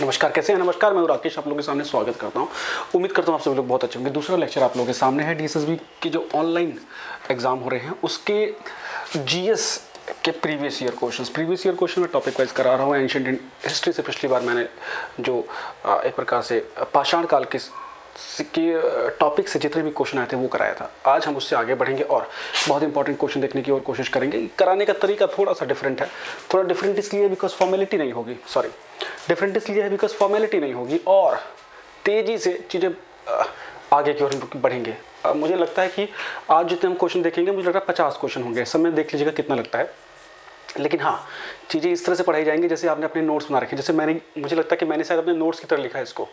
नमस्कार, कैसे हैं? नमस्कार, मैं राकेश आप लोगों के सामने स्वागत करता हूं। उम्मीद करता हूं आप सभी लोग बहुत अच्छे होंगे। दूसरा लेक्चर आप लोगों के सामने है डीएसएसबी के जो ऑनलाइन एग्जाम हो रहे हैं उसके जीएस के प्रीवियस ईयर क्वेश्चन में टॉपिक वाइज करा रहा हूं। एंशिएंट हिस्ट्री से पिछली बार मैंने जो एक प्रकार से पाषाण काल के टॉपिक से जितने भी क्वेश्चन आए थे वो कराया था। आज हम उससे आगे बढ़ेंगे और बहुत इंपॉर्टेंट क्वेश्चन देखने की और कोशिश करेंगे। कराने का तरीका थोड़ा सा डिफरेंट है। थोड़ा डिफरेंट इसलिए बिकॉज फॉर्मेलिटी नहीं होगी, और तेजी से चीज़ें आगे की ओर बढ़ेंगे। मुझे लगता है कि आज जितने हम क्वेश्चन देखेंगे, मुझे लग रहा है 50 क्वेश्चन होंगे। समय देख लीजिएगा कितना लगता है। लेकिन हाँ, चीज़ें इस तरह से पढ़ाई जाएंगी जैसे आपने अपने नोट्स बना रखे। जैसे मुझे लगता है कि मैंने शायद अपने नोट्स की तरह लिखा है इसको।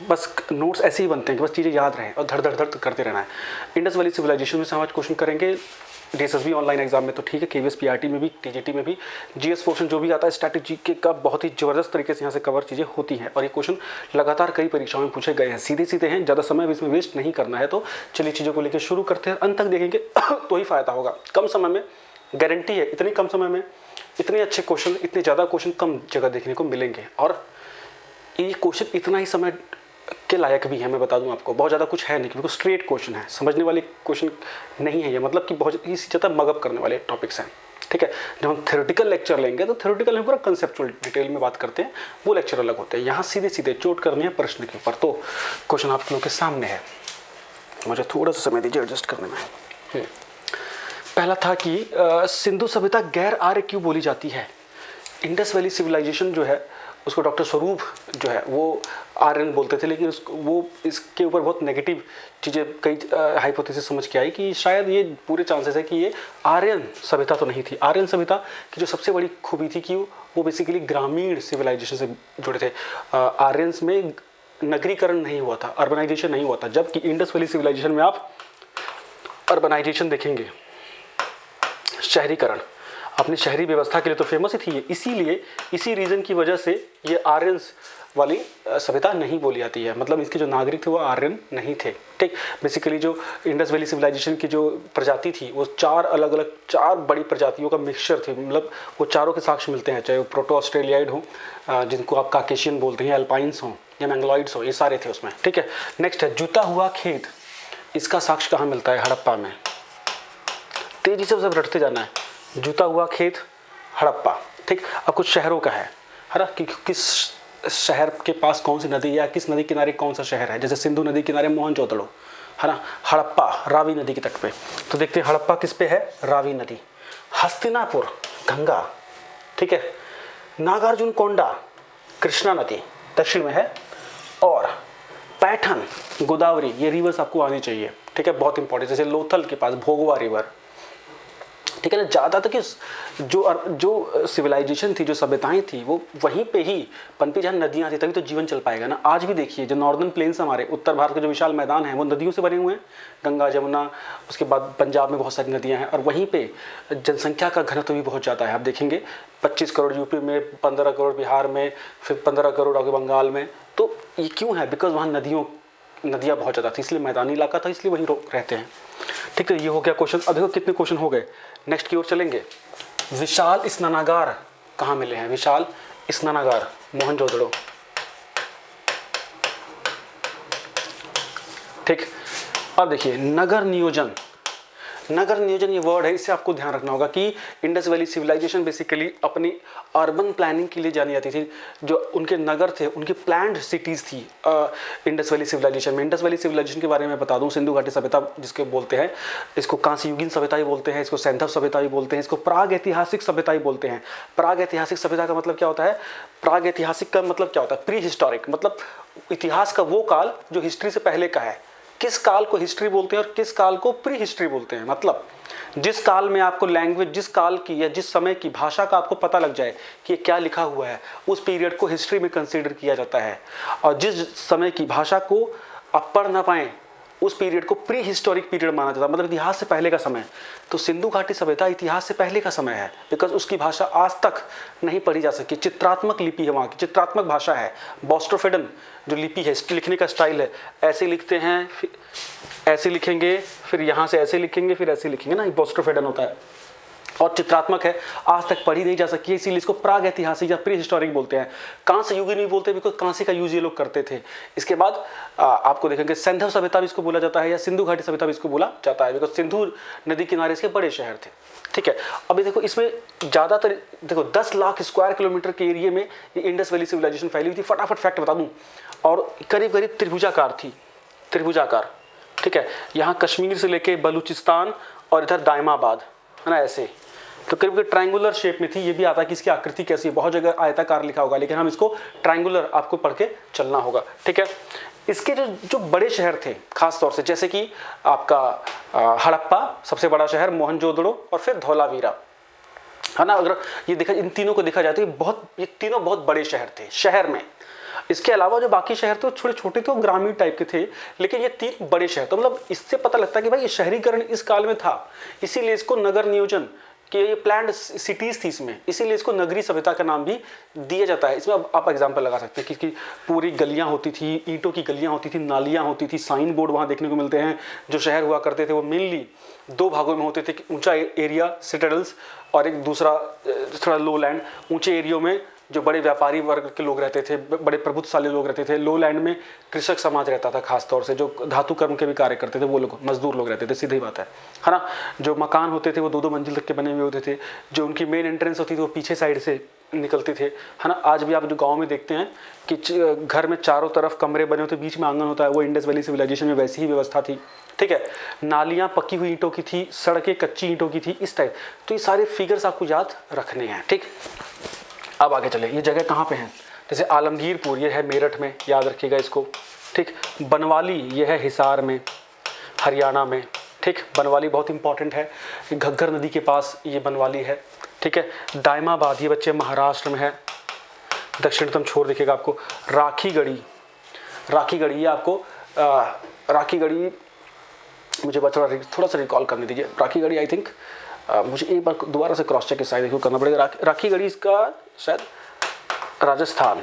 बस नोट्स ऐसे ही बनते हैं कि बस चीज़ें याद रहें और धड़ धड़ धड़ करते रहना है। इंडस वैली सिविलाइजेशन में से हम आज क्वेश्चन करेंगे। डीएसएसबी ऑनलाइन एग्जाम में तो ठीक है, केवीएस पीआरटी में भी, टीजीटी में भी जीएस पोर्शन जो भी आता है स्ट्रैटेजी के का बहुत ही ज़बरदस्त तरीके से यहाँ से कवर चीज़ें होती हैं। और ये क्वेश्चन लगातार कई परीक्षाओं में पूछे गए हैं। सीधे सीधे हैं, ज़्यादा समय इसमें वेस्ट नहीं करना है। तो चलिए चीज़ों को लेकर शुरू करते हैं। अंत तक देखेंगे तो ही फायदा होगा। कम समय में गारंटी है, इतनी कम समय में इतने अच्छे क्वेश्चन, इतने ज़्यादा क्वेश्चन कम जगह देखने को मिलेंगे। और ये क्वेश्चन इतना ही समय के लायक भी है। मैं बता दूं आपको, बहुत ज़्यादा कुछ है नहीं, क्योंकि स्ट्रेट क्वेश्चन है, समझने वाले क्वेश्चन नहीं है ये। मतलब कि बहुत इसी ज़्यादा मगअप करने वाले टॉपिक्स हैं। ठीक है, जब हम थ्योरेटिकल लेक्चर लेंगे तो थ्योरेटिकल में पूरा कंसेप्चुअल डिटेल में बात करते हैं, वो लेक्चर अलग होते हैं। यहाँ सीधे सीधे चोट करनी है प्रश्न के ऊपर। तो क्वेश्चन आप लोगों के सामने है, मुझे थोड़ा सा समय दीजिए एडजस्ट करने में। पहला था कि सिंधु सभ्यता गैर आर्य क्यों बोली जाती है। इंडस वैली सिविलाइजेशन जो है उसको डॉक्टर स्वरूप जो है वो आर्यन बोलते थे, लेकिन वो इसके ऊपर बहुत नेगेटिव चीज़ें कई हाइपोथेसिस समझ के आई कि शायद ये पूरे चांसेस है कि ये आर्यन सभ्यता तो नहीं थी। आर्यन सभ्यता की जो सबसे बड़ी खूबी थी कि वो बेसिकली ग्रामीण सिविलाइजेशन से जुड़े थे। आर्यंस में नगरीकरण नहीं हुआ था, अर्बनाइजेशन नहीं हुआ था, जबकि इंडस वैली सिविलाइजेशन में आप अर्बनाइजेशन देखेंगे, शहरीकरण। अपनी शहरी व्यवस्था के लिए तो फेमस ही थी ये। इसीलिए इसी रीजन की वजह से ये आर्यंस वाली सभ्यता नहीं बोली जाती है। मतलब इसके जो नागरिक थे वो आर्यन नहीं थे। ठीक, बेसिकली जो इंडस वैली सिविलाइजेशन की जो प्रजाति थी वो चार बड़ी प्रजातियों का मिक्सचर थी। मतलब वो चारों के साक्ष्य मिलते हैं, चाहे वो प्रोटो ऑस्ट्रेलियाइड हो, जिनको आप काकेशियन बोलते हैं, अल्पाइंस हो या मैंगलॉइड्स हो, ये सारे थे उसमें। ठीक है, नेक्स्ट है जुता हुआ खेत। इसका साक्ष्य कहाँ मिलता है? हड़प्पा में। तेजी से सब रटते जाना है। जुता हुआ खेत, हड़प्पा। ठीक, अब कुछ शहरों का है ना, कि किस शहर के पास कौन सी नदी या किस नदी किनारे कौन सा शहर है। जैसे सिंधु नदी किनारे मोहनजोदड़ो है ना, हड़प्पा रावी नदी के तट पे। तो देखते हैं हड़प्पा किस पे है? रावी नदी। हस्तिनापुर गंगा। ठीक है, नागार्जुन कोंडा कृष्णा नदी दक्षिण में है। और पैठन गोदावरी, ये रिवर्स आपको आनी चाहिए। ठीक है, बहुत इंपॉर्टेंट। जैसे लोथल के पास भोगवा रिवर। ठीक है ना, ज़्यादा तक जो सिविलाइजेशन थी, जो सभ्यताएं थी, वो वहीं पे ही पनपी, जहाँ नदियाँ थी, तभी तो जीवन चल पाएगा ना। आज भी देखिए जो नॉर्दर्न प्लेन्स हमारे उत्तर भारत के जो विशाल मैदान हैं वो नदियों से बने हुए हैं। गंगा, जमुना, उसके बाद पंजाब में बहुत सारी नदियाँ हैं। और वहीं पे जनसंख्या का घनत्व भी बहुत ज़्यादा है। आप देखेंगे 25 करोड़ यूपी में, 15 करोड़ बिहार में, फिर 15 करोड़ आगे बंगाल में। तो ये क्यों है? बिकॉज वहाँ नदियाँ बहुत ज़्यादा थी, इसलिए मैदानी इलाका था, इसलिए वहीं रहते हैं। ठीक है, ये हो गया क्वेश्चन। अब देखो कितने क्वेश्चन हो गए। नेक्स्ट की ओर चलेंगे। विशाल स्नानागार कहाँ मिले हैं? विशाल स्नानागार मोहनजोदड़ो। ठीक, अब देखिए नगर नियोजन। नगर नियोजन ये वर्ड है, इससे आपको ध्यान रखना होगा कि इंडस वैली सिविलाइजेशन बेसिकली अपनी अर्बन प्लानिंग के लिए जानी जाती थी। जो उनके नगर थे, उनकी प्लान्ड सिटीज़ थी इंडस वैली सिविलाइजेशन में। इंडस वैली सिविलाइजेशन के बारे में बता दूं, सिंधु घाटी सभ्यता जिसके बोलते हैं, इसको कांस्ययुगीन सभ्यता ही बोलते हैं, इसको सैंधव सभ्यता ही बोलते हैं, इसको प्राग ऐतिहासिक सभ्यता ही बोलते हैं। प्राग ऐतिहासिक सभ्यता का मतलब क्या होता है? प्राग ऐतिहासिक का मतलब क्या होता है? प्री हिस्टोरिक, मतलब इतिहास का वो काल जो हिस्ट्री से पहले का है। किस काल को हिस्ट्री बोलते हैं और किस काल को प्री हिस्ट्री बोलते हैं? मतलब जिस काल में आपको लैंग्वेज, जिस काल की या जिस समय की भाषा का आपको पता लग जाए कि ये क्या लिखा हुआ है, उस पीरियड को हिस्ट्री में कंसीडर किया जाता है। और जिस समय की भाषा को आप पढ़ ना पाएं, उस पीरियड को प्री हिस्टोरिक पीरियड माना जाता है, मतलब इतिहास से पहले का समय। तो सिंधु घाटी सभ्यता इतिहास से पहले का समय है, बिकॉज उसकी भाषा आज तक नहीं पढ़ी जा सकी। चित्रात्मक लिपि है वहाँ की, चित्रात्मक भाषा है। बोस्ट्रोफेडन जो लिपि है, लिखने का स्टाइल है, ऐसे लिखते हैं, फिर ऐसे लिखेंगे, फिर यहाँ से ऐसे लिखेंगे, फिर ऐसे लिखेंगे ना, बोस्ट्रोफेडन होता है। और चित्रात्मक है, आज तक पढ़ी नहीं जा सकी है, इसीलिए इसको प्राग ऐतिहासिक या प्री हिस्टोरिक बोलते हैं। कांस्य युगीन नहीं बोलते, बिकॉज कांसे का यूज ये लोग करते थे। इसके बाद आपको देखेंगे सिंधु सभ्यता भी इसको बोला जाता है, या सिंधु घाटी सभ्यता भी इसको बोला जाता है, बिकॉज सिंधु नदी किनारे इसके बड़े शहर थे। ठीक है, अभी देखो इसमें ज़्यादातर देखो 10 लाख स्क्वायर किलोमीटर के एरिया में ये इंडस वैली सिविलाइजेशन फैली हुई थी। फटाफट फैक्ट बता दूं, और करीब करीब त्रिभुजाकार थी, त्रिभुजाकार। ठीक है, यहाँ कश्मीर से लेके बलूचिस्तान और इधर दायमाबाद, है ना, ऐसे तो करीब करीब ट्रायंगुलर शेप में थी। ये भी आता है कि इसकी आकृति कैसी है, बहुत जगह आयताकार लिखा होगा, लेकिन हम इसको ट्रायंगुलर आपको पढ़ के चलना होगा। ठीक है, इसके जो बड़े शहर थे खास तौर से, जैसे कि आपका हड़प्पा सबसे बड़ा शहर, मोहनजोदड़ो और फिर धौलावीरा, है ना। अगर ये देखा, इन तीनों को देखा जाए तो ये तीनों बहुत बड़े शहर थे शहर में। इसके अलावा जो बाकी शहर थे वो छोटे छोटे थे, वो ग्रामीण टाइप के थे, लेकिन ये 3 बड़े शहर। तो मतलब इससे पता लगता है कि भाई ये शहरीकरण इस काल में था, इसीलिए इसको नगर नियोजन कि ये प्लान्ड सिटीज़ थी इसमें, इसीलिए इसको नगरीय सभ्यता का नाम भी दिया जाता है। इसमें आप एग्जांपल लगा सकते हैं कि पूरी गलियां होती थी, ईंटों की गलियां होती थी, नालियां होती थी, साइन बोर्ड वहाँ देखने को मिलते हैं। जो शहर हुआ करते थे वो मेनली 2 भागों में होते थे, ऊंचा एरिया सिटाडल्स और एक दूसरा थोड़ा लो लैंड। ऊंचे एरियो में जो बड़े व्यापारी वर्ग के लोग रहते थे, बड़े प्रभुत्वशाली लोग रहते थे। लो लैंड में कृषक समाज रहता था, खास तौर से जो धातु कर्म के भी कार्य करते थे, वो लोग मजदूर लोग रहते थे, सीधी बात है ना। जो मकान होते थे वो 2-2 मंजिल तक के बने हुए होते थे। जो उनकी मेन एंट्रेंस होती थी वो पीछे साइड से निकलते थे, है ना। आज भी आप जो गाँव में देखते हैं कि घर में चारों तरफ कमरे बने होते, बीच में आंगन होता है, वो इंडस वैली सिविलाइजेशन में वैसी ही व्यवस्था थी। ठीक है, नालियाँ पक्की हुई ईंटों की थी, सड़कें कच्ची ईंटों की थी, इस टाइप। तो ये सारे फिगर्स आपको याद रखने हैं। ठीक, अब आगे चले, ये जगह कहाँ पे हैं, जैसे आलमगीरपुर ये है मेरठ में, याद रखिएगा इसको। ठीक, बनवाली ये है हिसार में, हरियाणा में। ठीक, बनवाली बहुत इंपॉर्टेंट है, घग्गर नदी के पास ये बनवाली है। ठीक है, दायमाबाद ये बच्चे महाराष्ट्र में है, दक्षिणतम छोर दिखेगा आपको। राखीगढ़ी, राखीगढ़ी ये आपको राखीगढ़ी, मुझे थोड़ा सा रिकॉल करने दीजिए। राखीगढ़ी आई थिंक मुझे एक बार दोबारा से क्रॉस चेक शायद करना पड़ेगा। राखीगढ़ी इसका शायद राजस्थान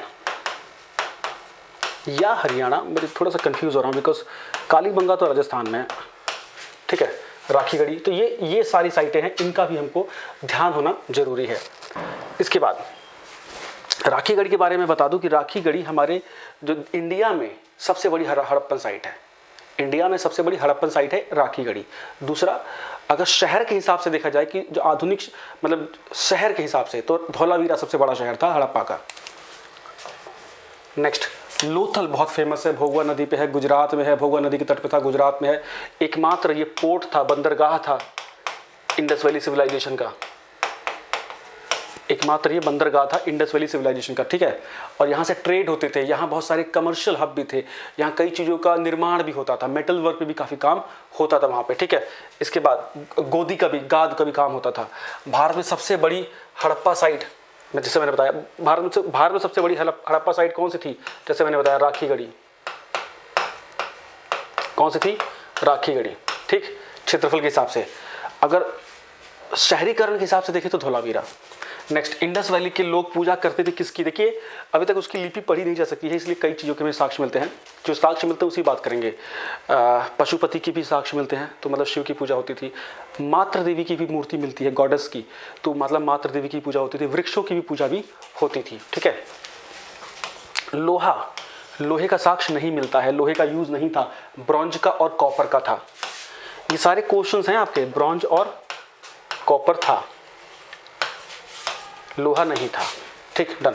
या हरियाणा, मुझे थोड़ा सा कंफ्यूज हो रहा हूँ, बिकॉज कालीबंगा तो राजस्थान में है। ठीक है, राखीगढ़ी, तो ये सारी साइटें हैं, इनका भी हमको ध्यान होना जरूरी है। इसके बाद राखीगढ़ी के बारे में बता दूं कि राखीगढ़ी हमारे जो इंडिया में सबसे बड़ी हड़प्पन साइट है। इंडिया में सबसे बड़ी हड़प्पन साइट है राखीगढ़ी। दूसरा, अगर शहर के हिसाब से देखा जाए कि जो आधुनिक मतलब शहर के हिसाब से, तो धौलावीरा सबसे बड़ा शहर था हड़प्पा का। नेक्स्ट, लोथल बहुत फेमस है, भोगवा नदी पे है, गुजरात में है, भोगवा नदी के तट पे था, गुजरात में है। एकमात्र ये पोर्ट था, बंदरगाह था इंडस वैली सिविलाइजेशन का, एकमात्र ये बंदरगाह था इंडस वैली सिविलाइजेशन का। ठीक है, और यहाँ से ट्रेड होते थे, यहाँ बहुत सारे कमर्शियल हब भी थे, यहाँ कई चीज़ों का निर्माण भी होता था, मेटल वर्क पे भी काफ़ी काम होता था वहाँ पे। ठीक है, इसके बाद गोदी का भी, गाद का भी काम होता था। भारत में सबसे बड़ी हड़प्पा साइट, जैसे मैंने बताया, भारत में सबसे बड़ी हड़प्पा साइट कौन सी थी, जैसे मैंने बताया राखीगढ़ी। कौन सी थी, राखीगढ़ी। ठीक, क्षेत्रफल के हिसाब से। अगर शहरीकरण के हिसाब से देखें तो धौलावीरा। नेक्स्ट, इंडस वैली के लोग पूजा करते थे किसकी, देखिए अभी तक उसकी लिपि पढ़ी नहीं जा सकी है, इसलिए कई चीज़ों के में साक्ष्य मिलते हैं। जो साक्ष्य मिलते हैं उसी बात करेंगे। पशुपति की भी साक्ष्य मिलते हैं, तो मतलब शिव की पूजा होती थी। मातृ देवी की भी मूर्ति मिलती है, गॉडेस की, तो मतलब मातृ देवी की पूजा होती थी। वृक्षों की भी पूजा भी होती थी। ठीक है, लोहा, लोहे का साक्ष्य नहीं मिलता है, लोहे का यूज नहीं था, ब्रॉन्ज का और कॉपर का था। ये सारे क्वेश्चंस हैं आपके, ब्रॉन्ज और कॉपर था, लोहा नहीं था। ठीक, डन।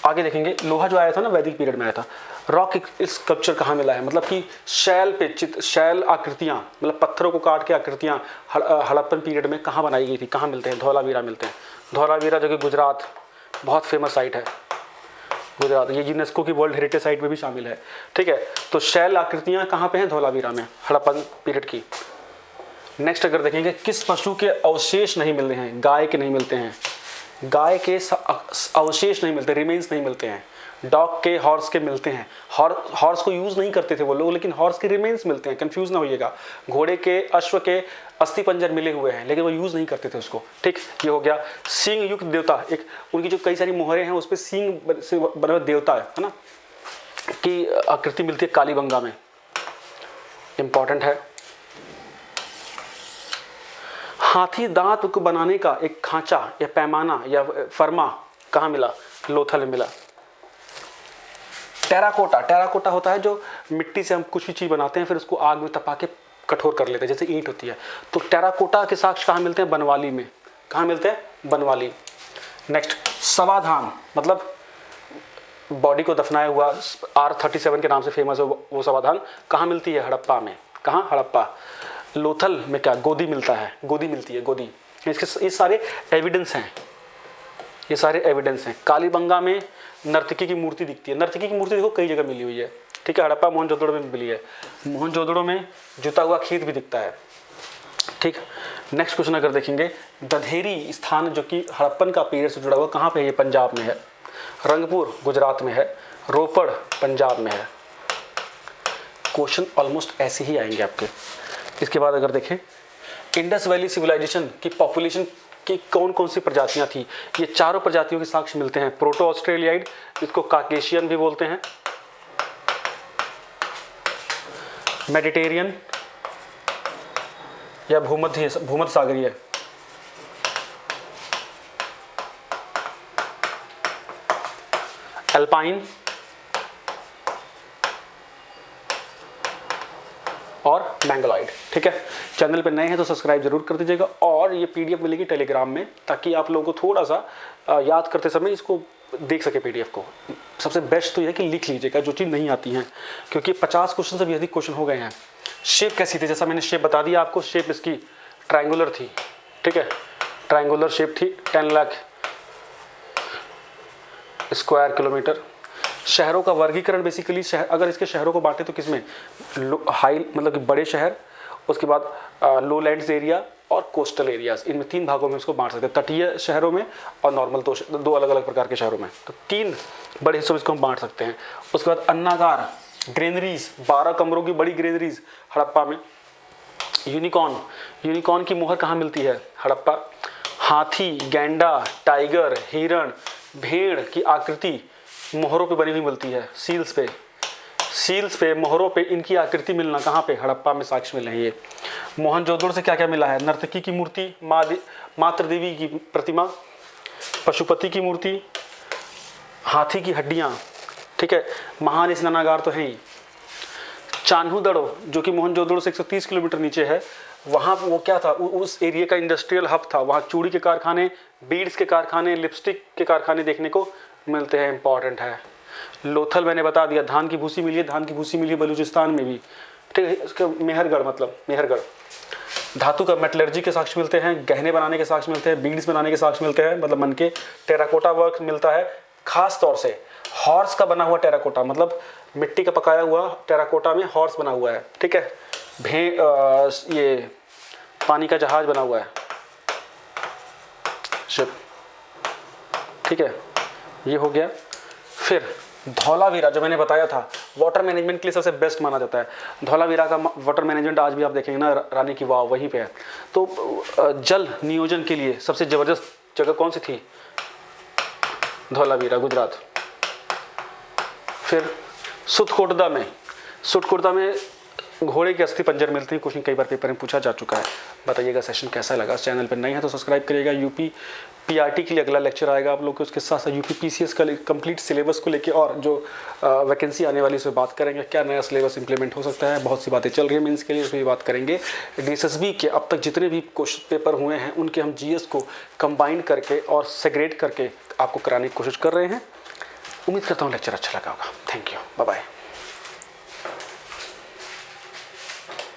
आगे देखेंगे, लोहा जो आया था ना वैदिक पीरियड में आया था। रॉक स्कल्पचर कहाँ मिला है, मतलब कि शैल पे शैल आकृतियाँ, मतलब पत्थरों को काट के आकृतियाँ हड़प्पन पीरियड में कहाँ बनाई गई थी, कहाँ मिलते हैं, धौलावीरा मिलते हैं। धौलावीरा जो कि गुजरात, बहुत फेमस साइट है गुजरात, ये यूनेस्को की वर्ल्ड हेरिटेज साइट में भी शामिल है। ठीक है, तो शैल आकृतियाँ कहाँ पे हैं, धौलावीरा में, हड़प्पन पीरियड की। नेक्स्ट अगर देखेंगे, किस पशु के अवशेष नहीं मिल रहे हैं, गाय के नहीं मिलते हैं, गाय के अवशेष नहीं मिलते, रिमेन्स नहीं मिलते हैं। डॉग के, हॉर्स के मिलते हैं। हॉर्स को यूज नहीं करते थे वो लोग, लेकिन हॉर्स के रिमेन्स मिलते हैं, कंफ्यूज ना होइएगा। घोड़े के, अश्व के अस्थि पंजर मिले हुए हैं, लेकिन वो यूज नहीं करते थे उसको। ठीक, ये हो गया। सींग युक्त देवता, एक उनकी जो कई सारी मोहरें हैं उस पर सींग से बना देवता है ना, की आकृति मिलती है कालीबंगा में, इंपॉर्टेंट है। हाथी दांत को बनाने का एक खांचा या पैमाना या फरमा कहाँ मिला? लोथल में मिला। टेराकोटा, टेराकोटा होता है जो मिट्टी से हम कुछ भी चीज़ बनाते हैं फिर उसको आग में तपा के कठोर कर लेते हैं, जैसे ईंट होती है। तो टेराकोटा के साक्ष्य कहाँ मिलते हैं? बनवाली में। कहाँ मिलते हैं? बनवाली। नेक्स्ट, समाधान मतलब बॉडी को दफनाया हुआ R37 के नाम से फेमस है वो समाधान, कहाँ मिलती है? हड़प्पा में। कहाँ? हड़प्पा। लोथल में क्या? गोदी मिलता है, गोदी मिलती है, गोदी। इसके ये सारे एविडेंस हैं, ये सारे एविडेंस हैं। कालीबंगा में नर्तकी की मूर्ति दिखती है। नर्तकी की मूर्ति देखो कई जगह मिली हुई है, ठीक है। हड़प्पा मोहनजोदड़ो में मिली है। मोहनजोदड़ो में जुता हुआ खेत भी दिखता है, ठीक। नेक्स्ट क्वेश्चन अगर देखेंगे, दधेरी स्थान जो कि हड़प्पन का पीरियड से जुड़ा हुआ, कहाँ पे है? ये पंजाब में है। रंगपुर गुजरात में है। रोपड़ पंजाब में है। क्वेश्चन ऑलमोस्ट ऐसे ही आएंगे आपके। इसके बाद अगर देखें, इंडस वैली सिविलाइजेशन की पॉपुलेशन की कौन कौन सी प्रजातियां थी? ये चारों प्रजातियों के साक्ष्य मिलते हैं। प्रोटो ऑस्ट्रेलियाइड, इसको काकेशियन भी बोलते हैं, मेडिटेरियन या भूमध्य सागरीय, अल्पाइन और मैंगलॉइड, ठीक है। चैनल पे नए हैं तो सब्सक्राइब जरूर कर दीजिएगा और ये पीडीएफ मिलेगी टेलीग्राम में, ताकि आप लोगों को थोड़ा सा याद करते समय इसको देख सके पीडीएफ को। सबसे बेस्ट तो यह है कि लिख लीजिएगा जो चीज़ नहीं आती हैं, क्योंकि 50 क्वेश्चन से भी अधिक क्वेश्चन हो गए हैं। शेप कैसी थी? जैसा मैंने शेप बता दिया आपको, शेप इसकी ट्रायंगुलर थी, ठीक है। ट्रायंगुलर शेप थी। 10 लाख स्क्वायर किलोमीटर। शहरों का वर्गीकरण बेसिकली अगर इसके शहरों को बांटे तो किसमें? हाई मतलब कि बड़े शहर, उसके बाद लो लैंड्स एरिया और कोस्टल एरियाज, इनमें 3 भागों में इसको बांट सकते हैं। तटीय शहरों में और नॉर्मल दो अलग अलग प्रकार के शहरों में। तो 3 बड़े हिस्सों में इसको हम बांट सकते हैं। उसके बाद अन्नागार, ग्रेनरीज, 12 कमरों की बड़ी ग्रेनरीज हड़प्पा में। यूनिकॉर्न, यूनिकॉर्न की मोहर कहाँ मिलती है? हड़प्पा। हाथी, गैंडा, टाइगर, हिरण, भेड़ की आकृति मोहरों पे बनी हुई मिलती है। सील्स पे मोहरों पे इनकी आकृति मिलना कहाँ पे? हड़प्पा में साक्ष्य मिल रही है। मोहनजोदड़ो से क्या क्या मिला है? नर्तकी की मूर्ति, मातृ देवी की प्रतिमा, पशुपति की मूर्ति, हाथी की हड्डियाँ, ठीक है। महान स्नानागार तो है ही। चान्हूदड़ो जो कि मोहनजोदड़ो से 130 किलोमीटर नीचे है, वहाँ वो क्या था? उस एरिया का इंडस्ट्रियल हब था। वहाँ चूड़ी के कारखाने, बीड्स के कारखाने, लिपस्टिक के कारखाने देखने को मिलते हैं, इंपॉर्टेंट है। लोथल मैंने बता दिया, धान की भूसी मिली है, धान की भूसी मिली है बलूचिस्तान में भी, ठीक है। उसके मेहरगढ़ मतलब मेहरगढ़। धातु का मेटलर्जी के साक्ष्य मिलते हैं, गहने बनाने के साक्ष्य मिलते हैं, बीड्स बनाने के साक्ष्य मिलते हैं, मतलब मन के। टेराकोटा वर्क मिलता है, खास तौर से हॉर्स का बना हुआ टेराकोटा, मतलब मिट्टी का पकाया हुआ टेराकोटा में हॉर्स बना हुआ है, ठीक है। ये पानी का जहाज बना हुआ है, शिप, ठीक है। ये हो गया। फिर धौलावीरा जो मैंने बताया था, वाटर मैनेजमेंट के लिए सबसे बेस्ट माना जाता है। धौलावीरा का वाटर मैनेजमेंट आज भी आप देखेंगे ना, रानी की वाव वहीं पे है। तो जल नियोजन के लिए सबसे ज़बरदस्त जगह कौन सी थी? धौलावीरा, गुजरात। फिर सुतकोटदा में घोड़े के अस्थि पंजर मिलते हैं। क्वेश्चन कई बार पेपर में पूछा जा चुका है। बताइएगा सेशन कैसा लगा। चैनल पर नए हैं तो सब्सक्राइब करिएगा। यूपी पीआरटी के लिए अगला लेक्चर आएगा आप लोग को, उसके साथ साथ यूपी पीसीएस का कंप्लीट सिलेबस को लेके और जो वैकेंसी आने वाली, उस पर बात करेंगे। क्या नया सिलेबस इंप्लीमेंट हो सकता है, बहुत सी बातें चल रही है मेंस के लिए, उस पर भी बात करेंगे। डीएसएसबी के अब तक जितने भी क्वेश्चन पेपर हुए हैं उनके हम जीएस को कंबाइन करके और सेग्रेट करके आपको कराने की कोशिश कर रहे हैं। उम्मीद करता हूँ लेक्चर अच्छा लगा होगा। Thank you, bye bye.